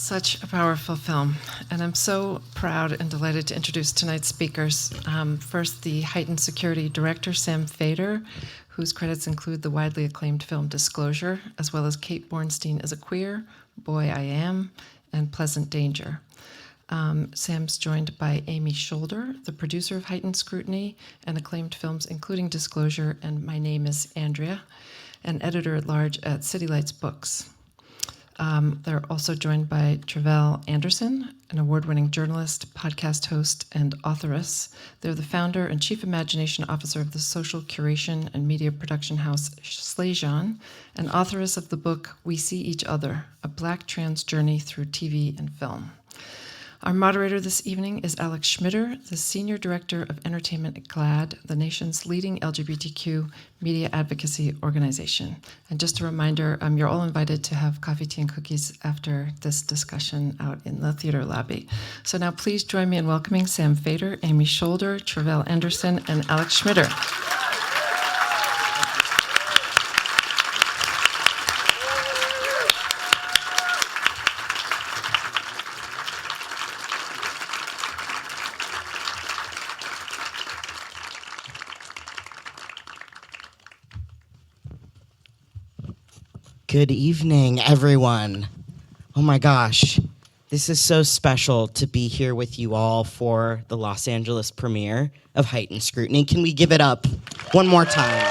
Such a powerful film, and I'm so proud and delighted to introduce tonight's speakers. First, the Heightened Security director, Sam Feder, whose credits include the widely acclaimed film Disclosure, as well as Kate Bornstein as a Queer, Boy I Am, and Pleasant Danger. Sam's joined by Amy Scholder, the producer of Heightened Scrutiny and acclaimed films including Disclosure and My Name is Andrea, and editor-at-large at City Lights Books. They're also joined by Tre'vell Anderson, an award-winning journalist, podcast host, and authoress. They're the founder and chief imagination officer of the social curation and media production house Slajan, and authoress of the book We See Each Other, a Black trans journey through TV and film. Our moderator this evening is Alex Schmider, the Senior Director of Entertainment at GLAAD, the nation's leading LGBTQ media advocacy organization. And just a reminder, you're all invited to have coffee, tea, and cookies after this discussion out in the theater lobby. So now please join me in welcoming Sam Feder, Amy Scholder, Tre'vell Anderson, and Alex Schmider. Good evening, everyone. Oh my gosh, this is so special to be here with you all for the Los Angeles premiere of Heightened Scrutiny. Can we give it up one more time?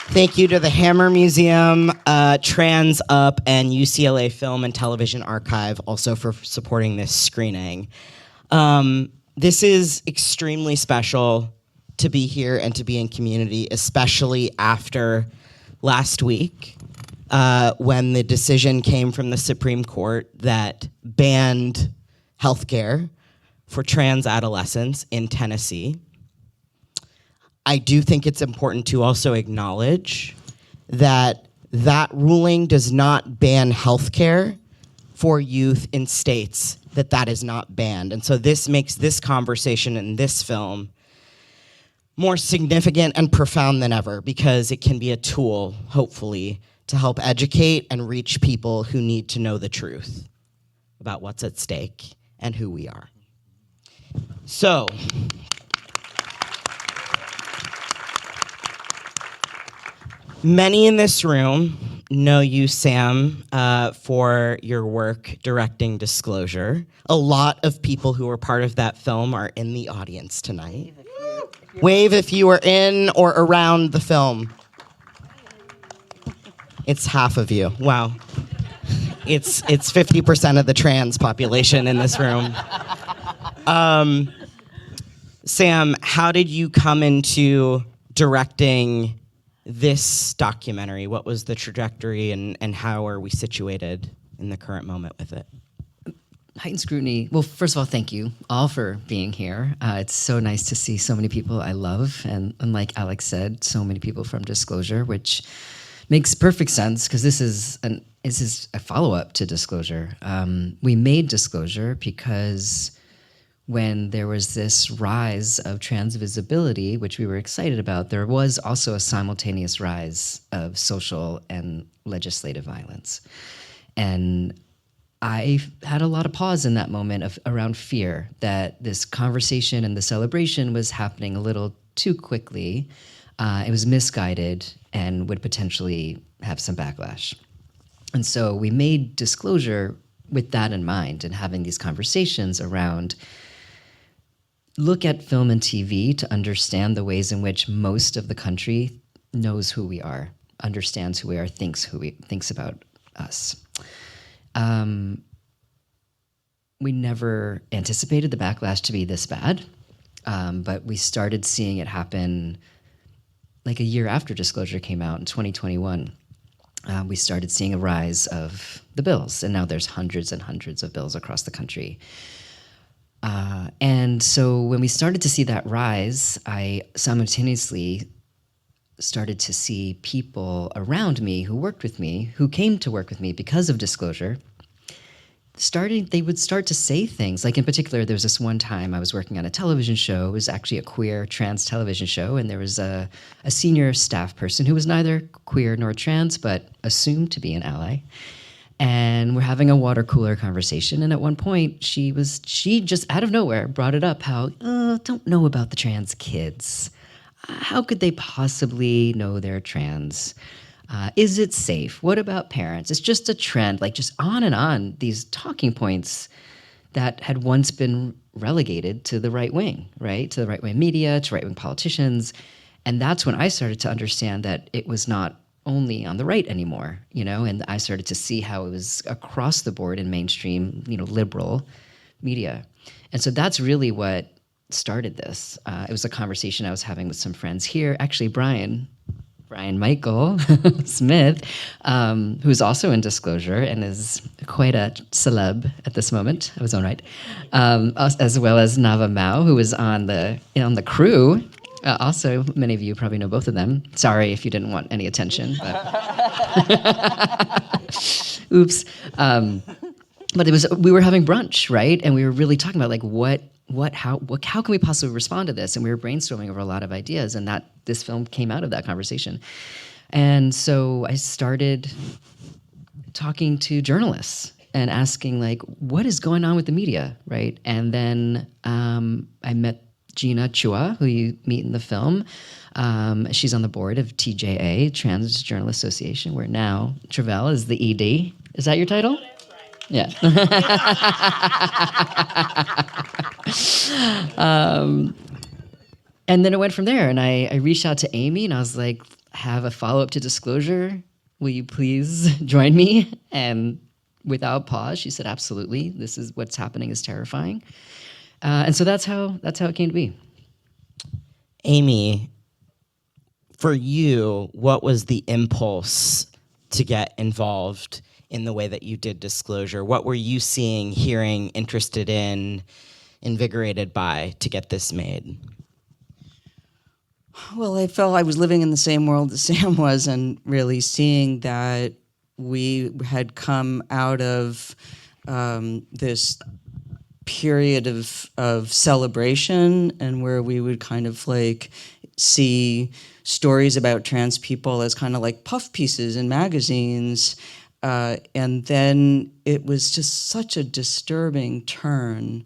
Thank you to the Hammer Museum, TransUP, and UCLA Film and Television Archive also for supporting this screening. This is extremely special to be here and to be in community, especially after last week when the decision came from the Supreme Court that banned healthcare for trans adolescents in Tennessee. I do think it's important to also acknowledge that that ruling does not ban healthcare for youth in states that is not banned. And so this makes this conversation in this film more significant and profound than ever because it can be a tool, hopefully, to help educate and reach people who need to know the truth about what's at stake and who we are. So, many in this room know you, Sam, for your work directing Disclosure. A lot of people who were part of that film are in the audience tonight. Wave if you were in or around the film. It's half of you. Wow. It's 50% of the trans population in this room. Sam, how did you come into directing this documentary? What was the trajectory and how are we situated in the current moment with it? Heightened Scrutiny, well, first of all, thank you all for being here. It's so nice to see so many people I love, and like Alex said, so many people from Disclosure, which makes perfect sense because this is a follow-up to Disclosure. We made Disclosure because when there was this rise of trans visibility, which we were excited about, there was also a simultaneous rise of social and legislative violence. And I had a lot of pause in that moment around fear that this conversation and the celebration was happening a little too quickly. It was misguided and would potentially have some backlash. And so we made Disclosure with that in mind and having these conversations around look at film and TV to understand the ways in which most of the country knows who we are, understands who we are, thinks about us. We never anticipated the backlash to be this bad, but we started seeing it happen like a year after Disclosure came out in 2021. We started seeing a rise of the bills, and now there's hundreds and hundreds of bills across the country. And so when we started to see that rise, I simultaneously started to see people around me who worked with me, who came to work with me because of Disclosure, they would start to say things. Like in particular, there was this one time I was working on a television show. It was actually a queer trans television show, and there was a senior staff person who was neither queer nor trans, but assumed to be an ally. And we're having a water cooler conversation, and at one point she just out of nowhere brought it up, how don't know about the trans kids. How could they possibly know they're trans? Is it safe? What about parents? It's just a trend, like just on and on, these talking points that had once been relegated to the right wing, right? To the right wing media, to right wing politicians. And that's when I started to understand that it was not only on the right anymore, and I started to see how it was across the board in mainstream, liberal media. And so that's really what started this. It was a conversation I was having with some friends here. Actually, Brian Michael Smith, who's also in Disclosure and is quite a celeb at this moment of his own right, as well as Nava Mao, who was on the crew. Also, many of you probably know both of them. Sorry if you didn't want any attention, but oops. But we were having brunch, right? And we were really talking about like how can we possibly respond to this? And we were brainstorming over a lot of ideas, and this film came out of that conversation. And so I started talking to journalists and asking, like, what is going on with the media, right? And then I met Gina Chua, who you meet in the film. She's on the board of TJA, Trans Journalist Association, where now Tre'vell is the ED. Is that your title? Yeah. And then it went from there, and I reached out to Amy, and I was like, have a follow-up to Disclosure. Will you please join me? And without pause, she said, absolutely. This is what's happening is terrifying. And so that's how it came to be. Amy, for you, what was the impulse to get involved in the way that you did Disclosure? What were you seeing, hearing, interested in, invigorated by to get this made? Well, I felt I was living in the same world that Sam was, and really seeing that we had come out of this period of celebration, and where we would kind of like see stories about trans people as kind of like puff pieces in magazines. And then it was just such a disturbing turn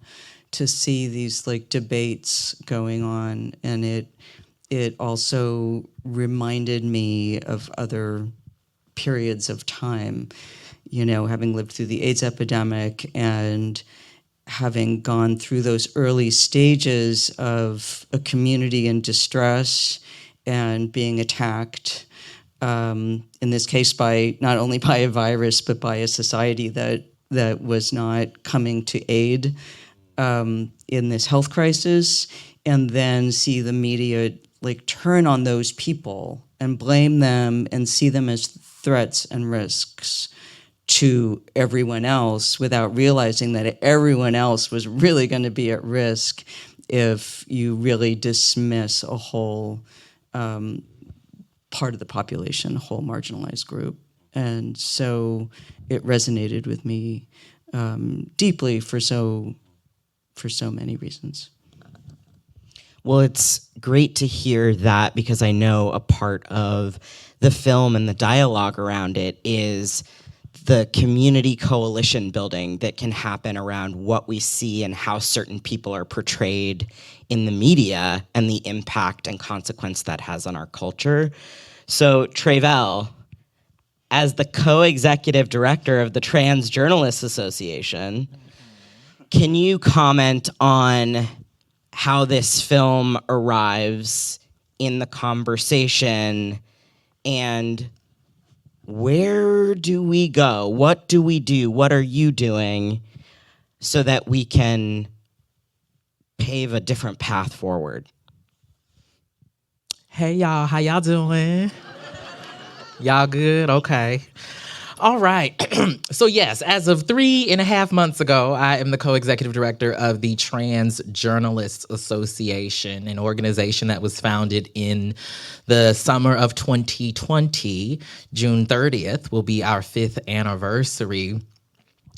to see these like debates going on. And it also reminded me of other periods of time, having lived through the AIDS epidemic and having gone through those early stages of a community in distress and being attacked, in this case not only by a virus, but by a society that was not coming to aid in this health crisis, and then see the media like turn on those people and blame them and see them as threats and risks to everyone else, without realizing that everyone else was really going to be at risk if you really dismiss a whole part of the population, a whole marginalized group. And so it resonated with me deeply for so many reasons. Well, it's great to hear that, because I know a part of the film and the dialogue around it is the community coalition building that can happen around what we see and how certain people are portrayed in the media and the impact and consequence that has on our culture. So, Tre'vell, as the co-executive director of the Trans Journalists Association, can you comment on how this film arrives in the conversation, and where do we go? What do we do? What are you doing so that we can pave a different path forward? Hey y'all, how y'all doing? Y'all good? Okay. All right. So yes, as of 3.5 months ago, I am the co-executive director of the Trans Journalists Association, an organization that was founded in the summer of 2020. June 30th will be our 5th anniversary.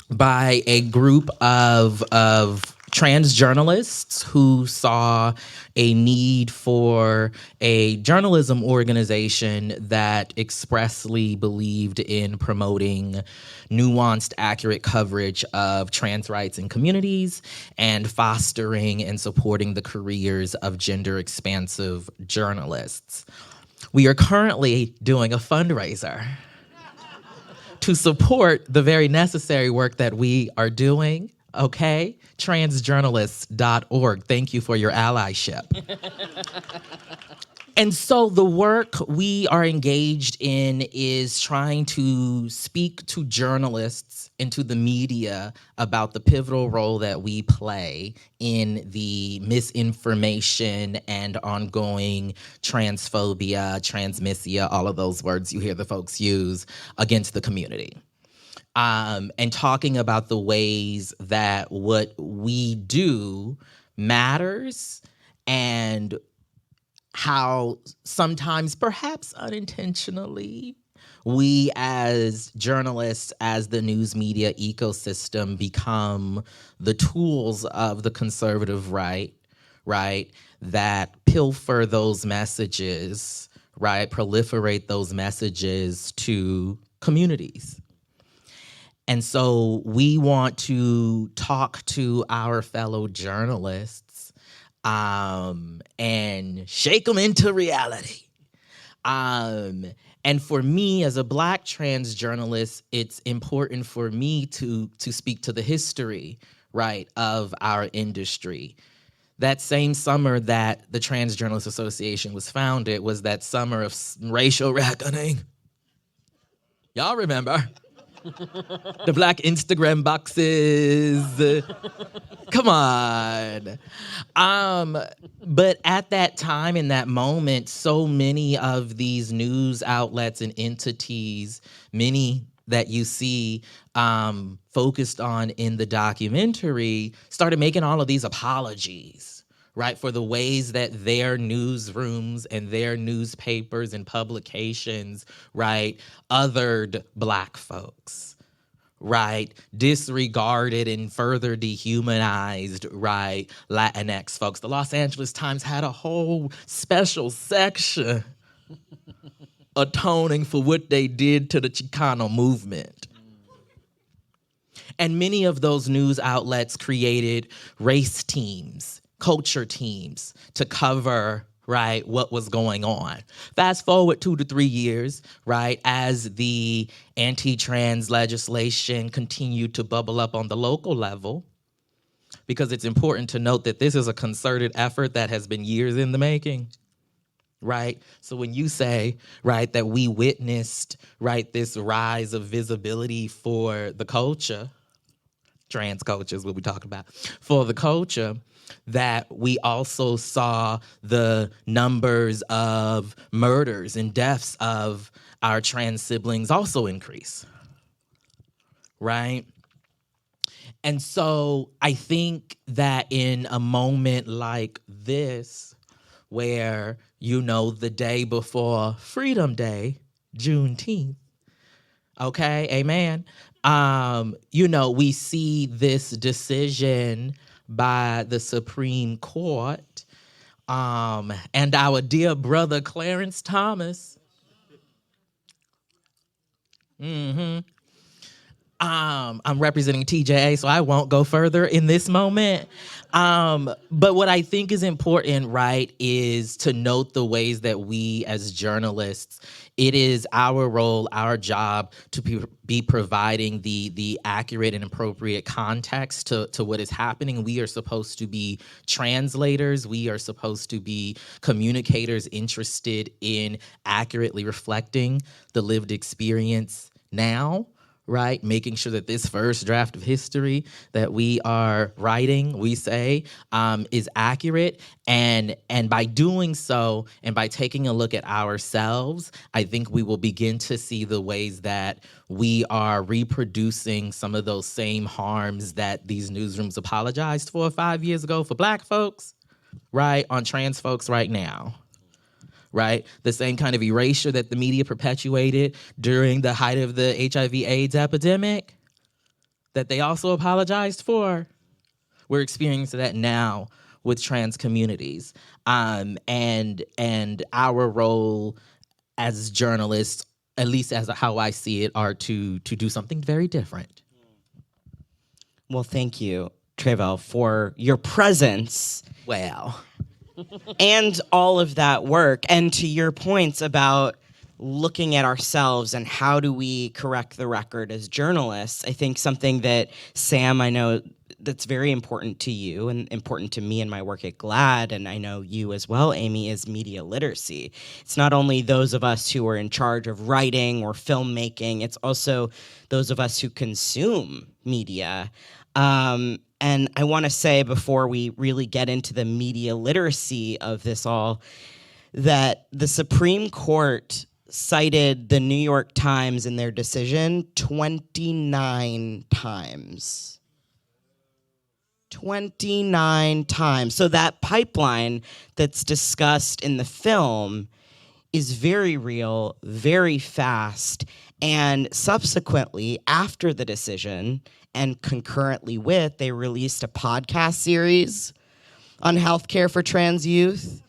by a group of trans journalists who saw a need for a journalism organization that expressly believed in promoting nuanced, accurate coverage of trans rights and communities and fostering and supporting the careers of gender expansive journalists. We are currently doing a fundraiser to support the very necessary work that we are doing, okay? Transjournalists.org. Thank you for your allyship. And so the work we are engaged in is trying to speak to journalists and to the media about the pivotal role that we play in the misinformation and ongoing transphobia, transmisia, all of those words you hear the folks use against the community. And talking about the ways that what we do matters and how sometimes, perhaps unintentionally, we as journalists, as the news media ecosystem, become the tools of the conservative right, that pilfer those messages, proliferate those messages to communities. And so we want to talk to our fellow journalists and shake them into reality. And for me, as a Black trans journalist, it's important for me to speak to the history, of our industry. That same summer that the Trans Journalists Association was founded was that summer of racial reckoning. Y'all remember? The Black Instagram boxes. Come on. But at that time, in that moment, so many of these news outlets and entities, many that you see focused on in the documentary, started making all of these apologies, for the ways that their newsrooms and their newspapers and publications, othered Black folks, disregarded and further dehumanized, Latinx folks. The Los Angeles Times had a whole special section atoning for what they did to the Chicano movement. And many of those news outlets created race teams, culture teams to cover what was going on. Fast forward 2 to 3 years, as the anti-trans legislation continued to bubble up on the local level, because it's important to note that this is a concerted effort that has been years in the making. So when you say, that we witnessed, this rise of visibility for the culture, trans culture is what we talk about, for the culture, that we also saw the numbers of murders and deaths of our trans siblings also increase, And so I think that in a moment like this, where, the day before Freedom Day, Juneteenth, okay, amen, we see this decision by the Supreme Court, and our dear brother Clarence Thomas. I'm representing TJA, so I won't go further in this moment. But what I think is important, is to note the ways that we as journalists, it is our role, our job to be providing the accurate and appropriate context to what is happening. We are supposed to be translators. We are supposed to be communicators interested in accurately reflecting the lived experience now. Making sure that this first draft of history that we are writing, we say, is accurate. And by doing so, and by taking a look at ourselves, I think we will begin to see the ways that we are reproducing some of those same harms that these newsrooms apologized for 5 years ago for Black folks, on trans folks right now. The same kind of erasure that the media perpetuated during the height of the HIV/AIDS epidemic. that they also apologized for. We're experiencing that now with trans communities, and our role as journalists, at least as how I see it, are to do something very different. Well, thank you, Tre'vell, for your presence. Well, And all of that work. And to your points about looking at ourselves and how do we correct the record as journalists, I think something that, Sam, I know that's very important to you and important to me in my work at GLAAD, and I know you as well, Amy, is media literacy. It's not only those of us who are in charge of writing or filmmaking, it's also those of us who consume media. And I want to say, before we really get into the media literacy of this all, that the Supreme Court cited the New York Times in their decision 29 times. 29 times. So that pipeline that's discussed in the film is very real, very fast, and subsequently, after the decision, and concurrently with, they released a podcast series on healthcare for trans youth.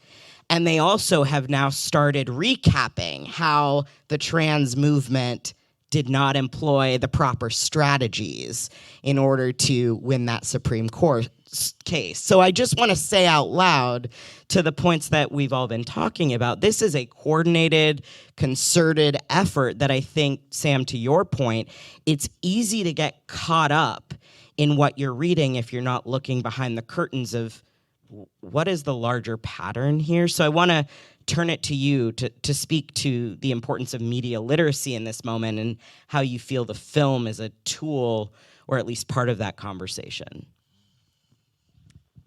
And they also have now started recapping how the trans movement did not employ the proper strategies in order to win that Supreme Court case. So I just want to say out loud, to the points that we've all been talking about, this is a coordinated, concerted effort that I think, Sam, to your point, it's easy to get caught up in what you're reading if you're not looking behind the curtains of what is the larger pattern here. So I want to turn it to you to speak to the importance of media literacy in this moment and how you feel the film is a tool or at least part of that conversation.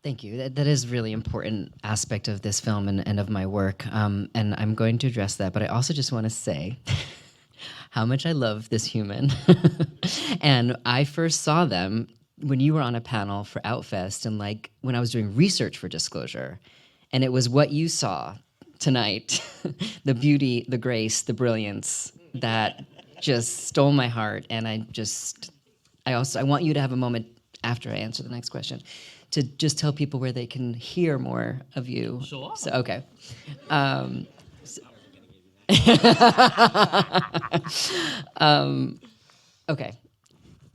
Thank you. That is a really important aspect of this film and of my work. And I'm going to address that, but I also just want to say how much I love this human. And I first saw them when you were on a panel for Outfest and like when I was doing research for Disclosure. And it was what you saw tonight, the beauty, the grace, the brilliance that just stole my heart. And I want you to have a moment after I answer the next question to just tell people where they can hear more of you. Sure. So, okay. Okay.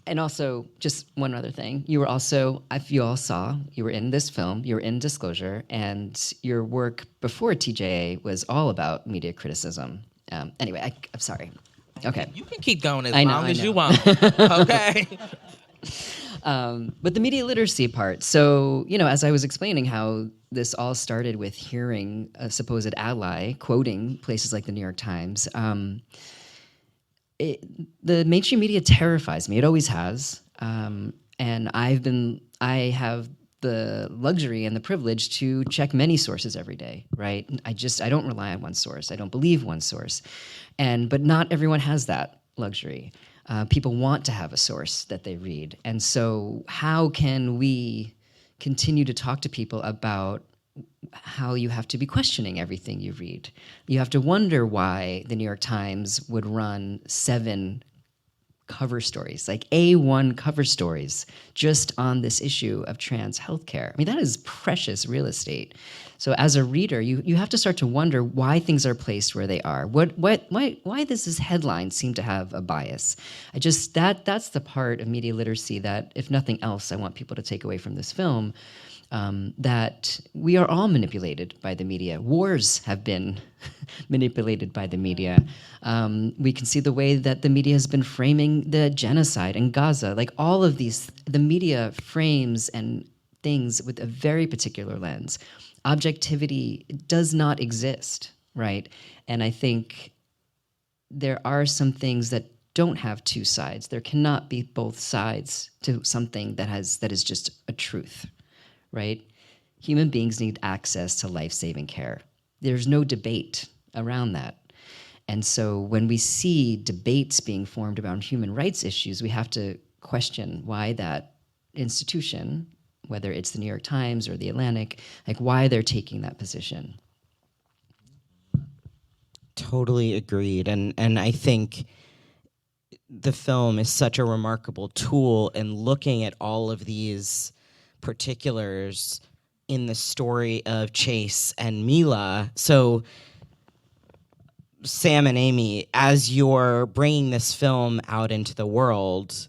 And also, just one other thing. You were also, if you all saw, you were in this film, you were in Disclosure, and your work before TJA was all about media criticism. Anyway, I'm sorry. Okay. You can keep going as I know, long I as know. you want. Okay. But the media literacy part. So, as I was explaining how this all started with hearing a supposed ally quoting places like the New York Times, the mainstream media terrifies me. It always has. And I have the luxury and the privilege to check many sources every day, right? I don't rely on one source. I don't believe one source. But not everyone has that luxury. People want to have a source that they read. And so how can we continue to talk to people about how you have to be questioning everything you read? You have to wonder why the New York Times would run 7 cover stories, like A1 cover stories, just on this issue of trans healthcare. I mean, that is precious real estate. So as a reader, you have to start to wonder why things are placed where they are. Why does this headline seem to have a bias? That's the part of media literacy that, if nothing else, I want people to take away from this film. That we are all manipulated by the media. Wars have been manipulated by the media. We can see the way that the media has been framing the genocide in Gaza. Like all of these, the media frames and things with a very particular lens. Objectivity does not exist, right? And I think there are some things that don't have two sides. There cannot be both sides to something that is just a truth. Right? Human beings need access to life-saving care. There's no debate around that. And so when we see debates being formed around human rights issues, we have to question why that institution, whether it's the New York Times or the Atlantic, like why they're taking that position. Totally agreed. And I think the film is such a remarkable tool in looking at all of these particulars in the story of Chase and Mila. So, Sam and Amy, as you're bringing this film out into the world,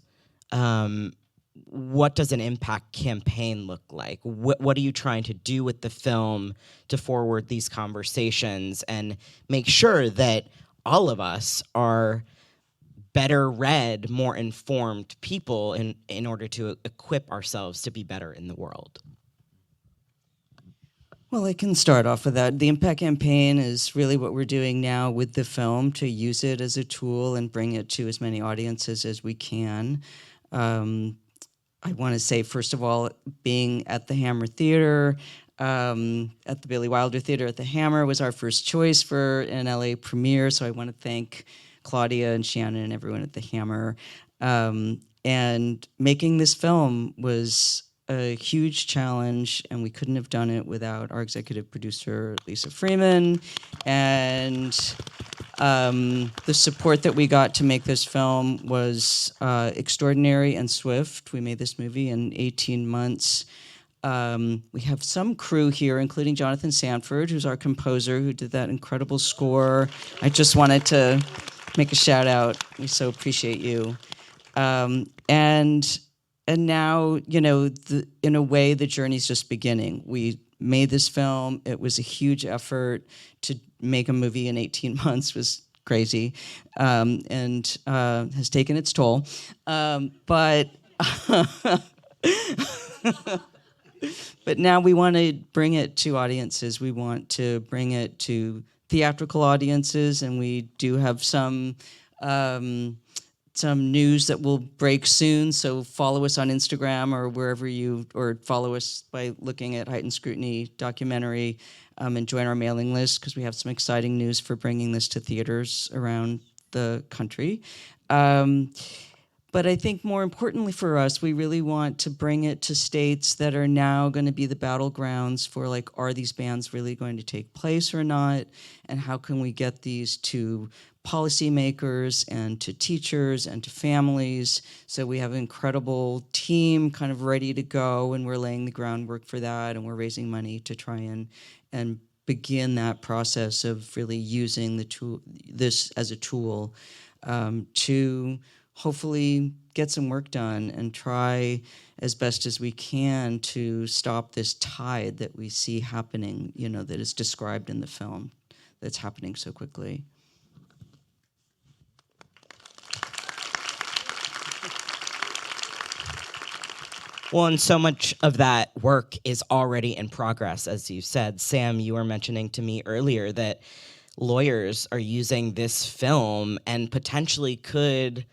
what does an impact campaign look like? What are you trying to do with the film to forward these conversations and make sure that all of us are better read, more informed people in order to equip ourselves to be better in the world? Well, I can start off with that. The impact campaign is really what we're doing now with the film, to use it as a tool and bring it to as many audiences as we can. I want to say, first of all, being at the Hammer Theater, at the Billy Wilder Theater at the Hammer was our first choice for an LA premiere, so I want to thank Claudia and Shannon and everyone at the Hammer. And making this film was a huge challenge, and we couldn't have done it without our executive producer, Lisa Freeman, and the support that we got to make this film was extraordinary and swift. We made this movie in 18 months. We have some crew here, including Jonathan Sanford, who's our composer, who did that incredible score. I just wanted to make a shout out. We so appreciate you. And now, you know, in a way, the journey's just beginning. We made this film. It was a huge effort. To make a movie in 18 months was crazy, and has taken its toll. But now we want to bring it to audiences. We want to bring it to theatrical audiences, and we do have some news that will break soon, so follow us on Instagram or wherever or follow us by looking at Heightened Scrutiny documentary, and join our mailing list, because we have some exciting news for bringing this to theaters around the country. But I think more importantly for us, we really want to bring it to states that are now going to be the battlegrounds for, like, are these bans really going to take place or not? And how can we get these to policymakers and to teachers and to families? So we have an incredible team kind of ready to go, and we're laying the groundwork for that, and we're raising money to try and begin that process of really using this as a tool to hopefully get some work done and try as best as we can to stop this tide that we see happening, you know, that is described in the film, that's happening so quickly. Well, and so much of that work is already in progress, as you said. Sam, you were mentioning to me earlier that lawyers are using this film and potentially could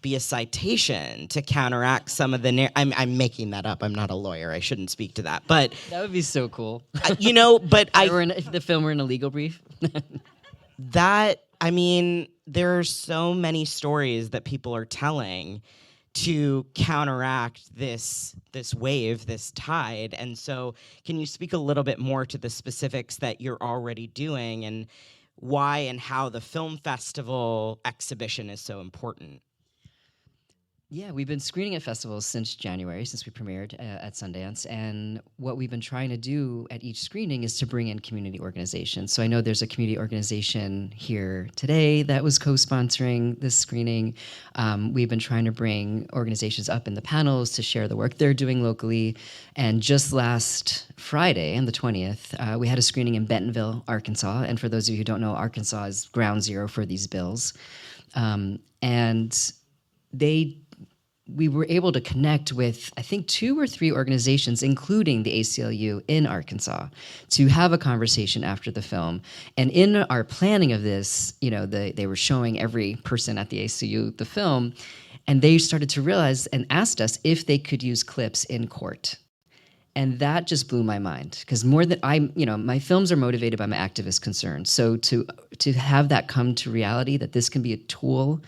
be a citation to counteract some of the I'm making that up. I'm not a lawyer. I shouldn't speak to that. But That would be so cool. you know, but If the film were in a legal brief. there are so many stories that people are telling to counteract this wave, this tide. And so can you speak a little bit more to the specifics that you're already doing and why and how the film festival exhibition is so important? Yeah, we've been screening at festivals since January, since we premiered at Sundance. And what we've been trying to do at each screening is to bring in community organizations. So I know there's a community organization here today that was co-sponsoring this screening. We've been trying to bring organizations up in the panels to share the work they're doing locally. And just last Friday, on the 20th, we had a screening in Bentonville, Arkansas. And for those of you who don't know, Arkansas is ground zero for these bills. We were able to connect with, I think, 2 or 3 organizations, including the ACLU in Arkansas, to have a conversation after the film. And in our planning of this, you know, they were showing every person at the ACLU the film, and they started to realize and asked us if they could use clips in court. And that just blew my mind, because my films are motivated by my activist concerns. So to have that come to reality, that this can be a tool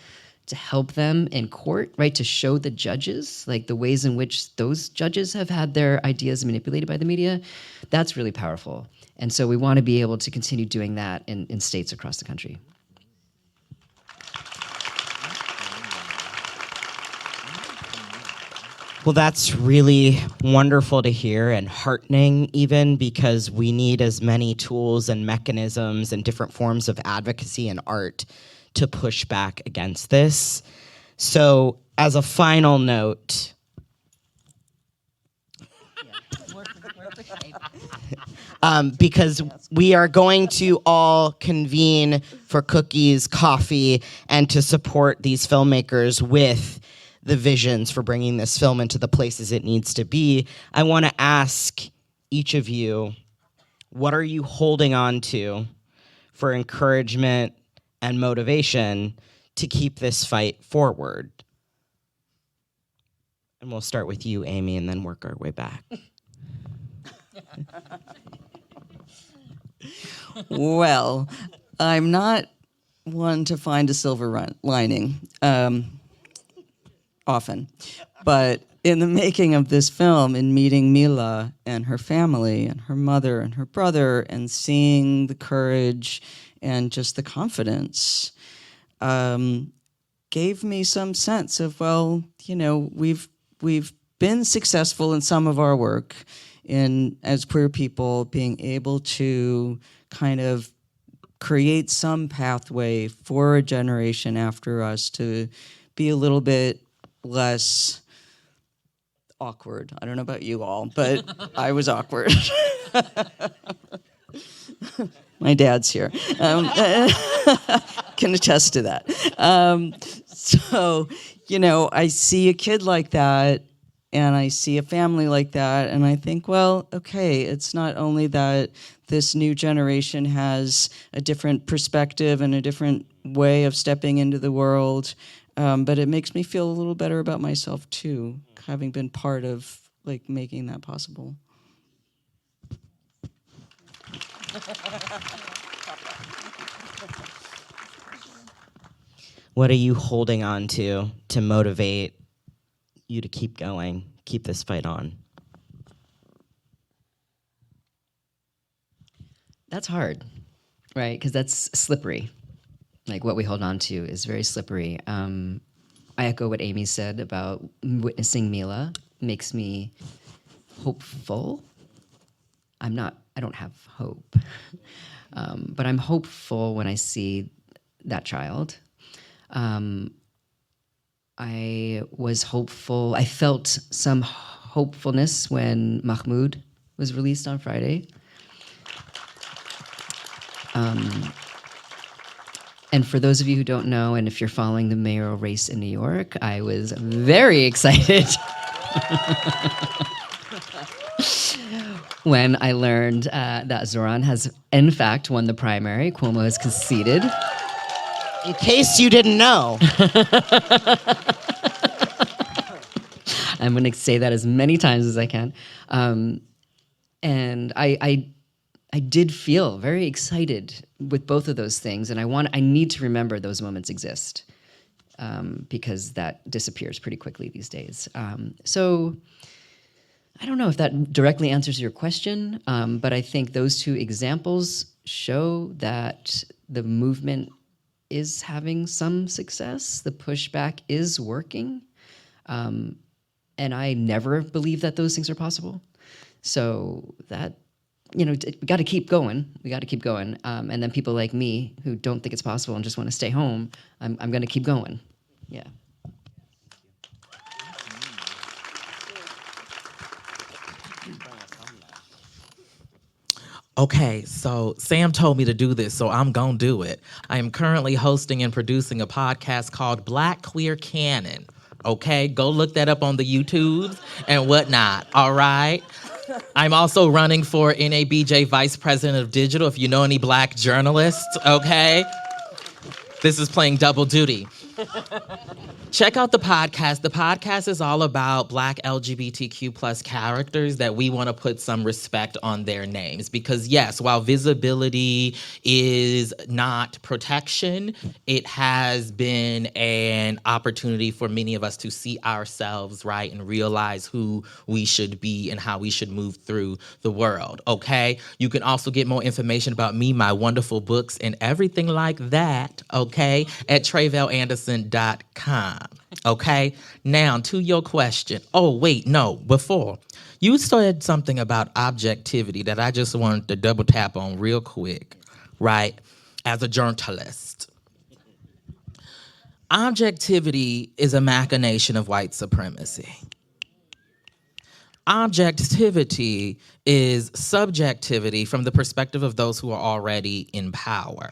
to help them in court, right? To show the judges, like, the ways in which those judges have had their ideas manipulated by the media, that's really powerful. And so we want to be able to continue doing that in states across the country. Well, that's really wonderful to hear and heartening, even because we need as many tools and mechanisms and different forms of advocacy and art to push back against this. So, as a final note, because we are going to all convene for cookies, coffee, and to support these filmmakers with the visions for bringing this film into the places it needs to be, I want to ask each of you, what are you holding on to for encouragement and motivation to keep this fight forward? And we'll start with you, Amy, and then work our way back. Well, I'm not one to find a silver lining often, but in the making of this film, in meeting Mila and her family and her mother and her brother, and seeing the courage and just the confidence, gave me some sense of, well, you know, we've been successful in some of our work in as queer people being able to kind of create some pathway for a generation after us to be a little bit less awkward. I don't know about you all, but I was awkward. My dad's here. Can attest to that. So, you know, I see a kid like that, and I see a family like that, and I think, well, okay, it's not only that this new generation has a different perspective and a different way of stepping into the world, but it makes me feel a little better about myself too, having been part of like making that possible. What are you holding on to motivate you to keep going, keep this fight on? That's hard, right? Because that's slippery. Like what we hold on to is very slippery. I echo what Amy said about witnessing Mila. Makes me hopeful. I don't have hope. But I'm hopeful when I see that child. I was hopeful. I felt some hopefulness when Mahmoud was released on Friday. And for those of you who don't know, and if you're following the mayoral race in New York, I was very excited when I learned that Zoran has, in fact, won the primary. Cuomo has conceded. In case you didn't know. I'm going to say that as many times as I can. And I did feel very excited with both of those things, and I need to remember those moments exist because that disappears pretty quickly these days. So I don't know if that directly answers your question, but I think those two examples show that the movement is having some success. The pushback is working, and I never believed that those things are possible. So that. You know, we got to keep going. We got to keep going. And then people like me who don't think it's possible and just want to stay home, I'm going to keep going. Yeah. Okay, so Sam told me to do this, so I'm gonna do it. I am currently hosting and producing a podcast called Black Queer Canon. Okay, go look that up on the YouTubes and whatnot, all right? I'm also running for NABJ Vice President of Digital, if you know any Black journalists, okay? This is playing double duty. Check out the podcast. The podcast is all about Black LGBTQ plus characters that we want to put some respect on their names. Because yes, while visibility is not protection, it has been an opportunity for many of us to see ourselves, right, and realize who we should be and how we should move through the world, okay? You can also get more information about me, my wonderful books, and everything like that, okay, at Tre'vell Anderson Tre'vellAnderson.com. Okay? Now, to your question. Oh, wait, no, before. You said something about objectivity that I just wanted to double tap on real quick, right? As a journalist. Objectivity is a machination of white supremacy. Objectivity is subjectivity from the perspective of those who are already in power.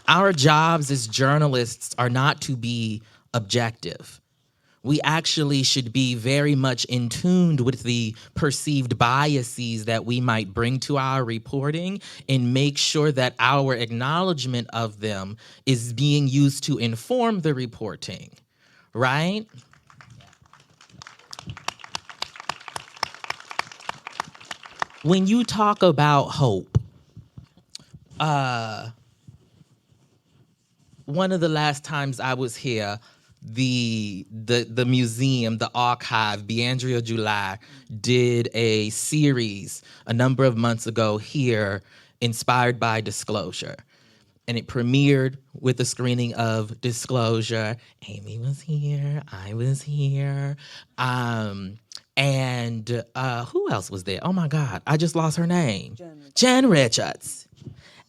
Our jobs as journalists are not to be objective. We actually should be very much in tune with the perceived biases that we might bring to our reporting and make sure that our acknowledgement of them is being used to inform the reporting, right? When you talk about hope, one of the last times I was here, the museum, the archive, Beandria July, did a series a number of months ago here, inspired by Disclosure. And it premiered with a screening of Disclosure. Amy was here, I was here. And who else was there? Oh my God, I just lost her name. Jen Richards.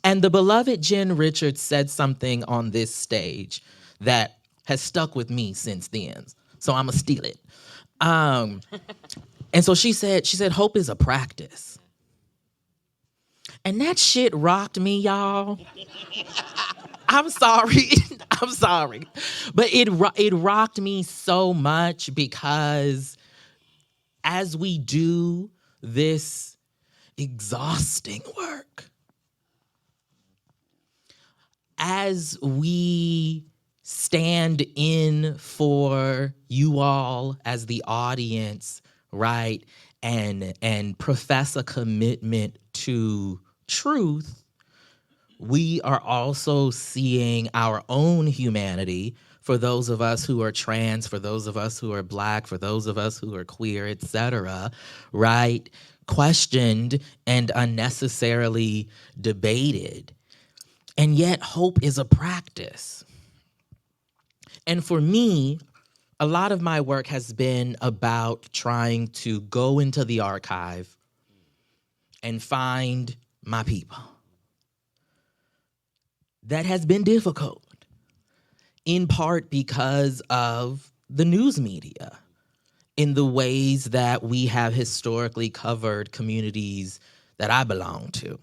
And the beloved Jen Richards said something on this stage that has stuck with me since then. So I'm gonna steal it. And so she said, hope is a practice. And that shit rocked me, y'all. I'm sorry. I'm sorry. But it rocked me so much because as we do this exhausting work, as we stand in for you all as the audience, right, and profess a commitment to truth, we are also seeing our own humanity for those of us who are trans, for those of us who are Black, for those of us who are queer, etc., right, questioned and unnecessarily debated. And yet hope is a practice. And for me, a lot of my work has been about trying to go into the archive and find my people. That has been difficult, in part because of the news media, in the ways that we have historically covered communities that I belong to.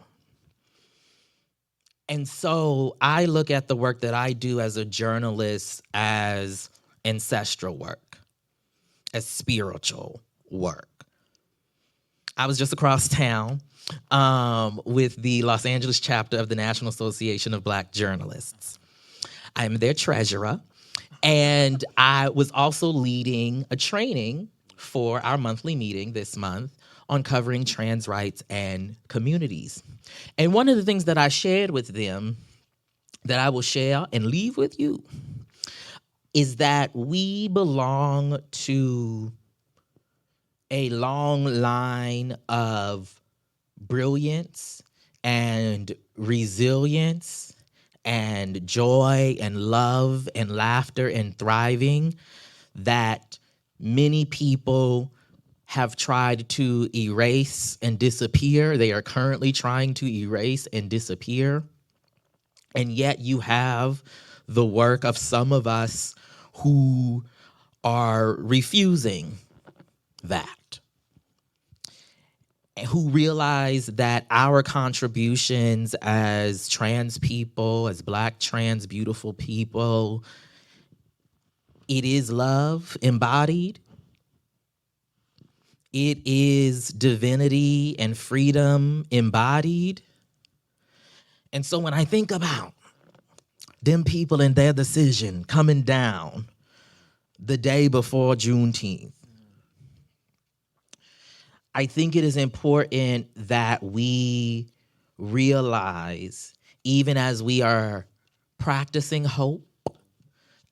And so I look at the work that I do as a journalist as ancestral work, as spiritual work. I was just across town with the Los Angeles chapter of the National Association of Black Journalists. I am their treasurer, and I was also leading a training for our monthly meeting this month on covering trans rights and communities. And one of the things that I shared with them that I will share and leave with you is that we belong to a long line of brilliance and resilience and joy and love and laughter and thriving that many people have tried to erase and disappear. They are currently trying to erase and disappear. And yet you have the work of some of us who are refusing that, and who realize that our contributions as trans people, as Black trans beautiful people, it is love embodied. It is divinity and freedom embodied. And so when I think about them people and their decision coming down the day before Juneteenth, I think it is important that we realize, even as we are practicing hope,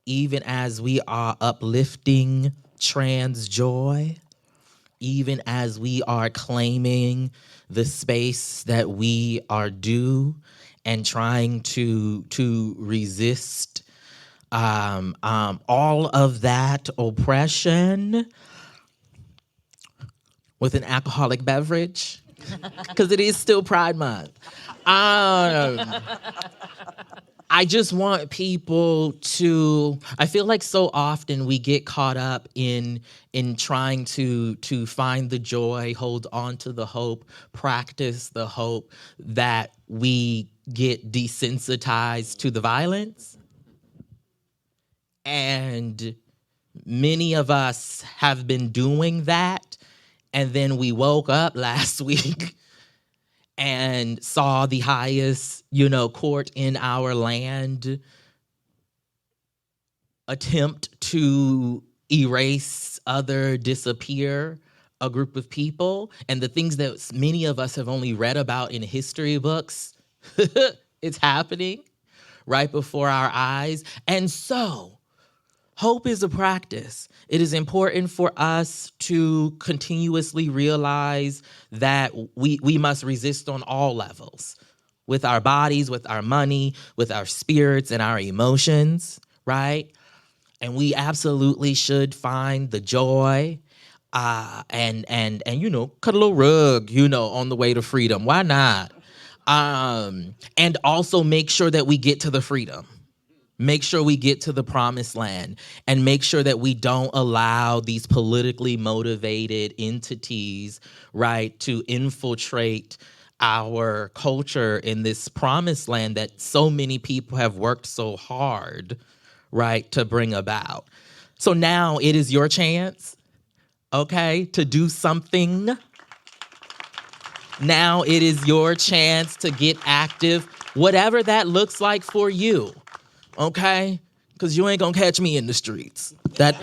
even as we are uplifting trans joy, even as we are claiming the space that we are due and trying to resist all of that oppression with an alcoholic beverage, because it is still Pride Month. I just want people to, I feel like so often we get caught up in trying to find the joy, hold on to the hope, practice the hope, that we get desensitized to the violence. And many of us have been doing that, and then we woke up last week and saw the highest, court in our land attempt to erase, disappear a group of people. And the things that many of us have only read about in history books, it's happening right before our eyes. And so, hope is a practice. It is important for us to continuously realize that we must resist on all levels, with our bodies, with our money, with our spirits and our emotions, right? And we absolutely should find the joy and cut a little rug, on the way to freedom. Why not? And also make sure that we get to the freedom. Make sure we get to the promised land, and make sure that we don't allow these politically motivated entities, right, to infiltrate our culture in this promised land that so many people have worked so hard, right, to bring about. So now it is your chance, okay, to do something. Now it is your chance to get active, whatever that looks like for you. Okay? Because you ain't gonna catch me in the streets. That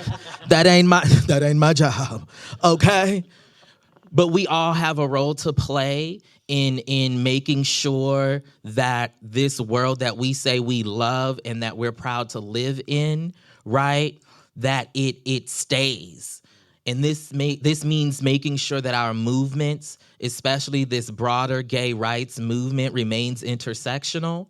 ain't my job. Okay? But we all have a role to play in making sure that this world that we say we love and that we're proud to live in, right? That it stays. And this means making sure that our movements, especially this broader gay rights movement, remains intersectional,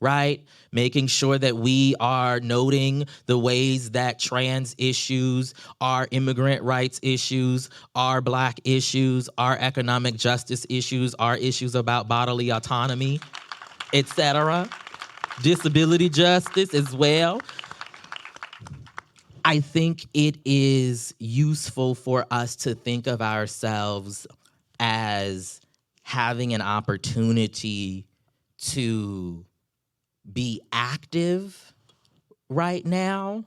right? Making sure that we are noting the ways that trans issues, our immigrant rights issues, our Black issues, our economic justice issues, our issues about bodily autonomy, etc., disability justice as well. I think it is useful for us to think of ourselves as having an opportunity to be active right now.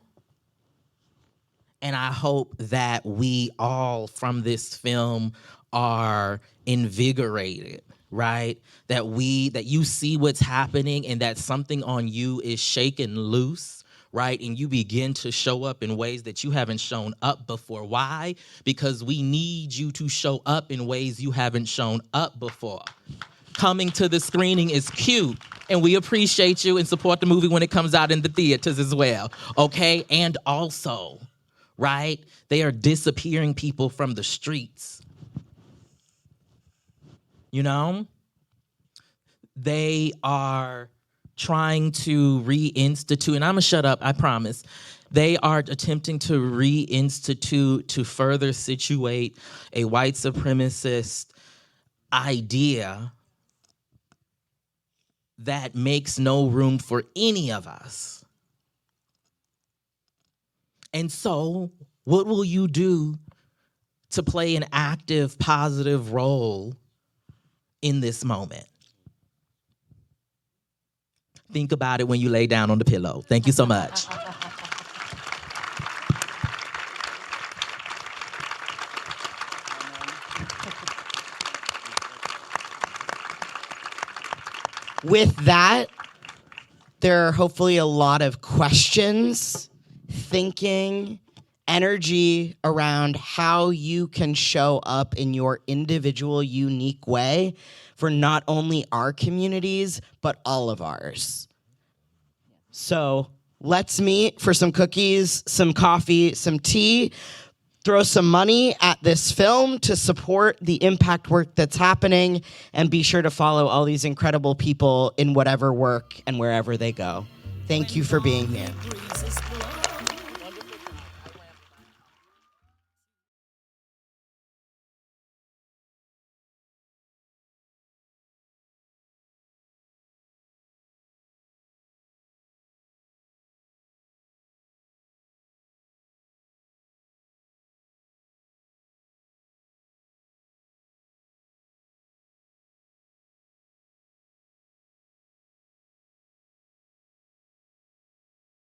And I hope that we all from this film are invigorated, right? That you see what's happening and that something on you is shaken loose, right? And you begin to show up in ways that you haven't shown up before. Why? Because we need you to show up in ways you haven't shown up before. Coming to the screening is cute, and we appreciate you and support the movie when it comes out in the theaters as well, okay? And also, right, they are disappearing people from the streets. They are trying to reinstitute, and I'm gonna shut up, I promise. They are attempting to reinstitute, to further situate a white supremacist idea that makes no room for any of us. And so, what will you do to play an active, positive role in this moment? Think about it when you lay down on the pillow. Thank you so much. With that, there are hopefully a lot of questions, thinking, energy around how you can show up in your individual, unique way for not only our communities, but all of ours. So let's meet for some cookies, some coffee, some tea. throw some money at this film to support the impact work that's happening, and be sure to follow all these incredible people in whatever work and wherever they go. Thank you for being here.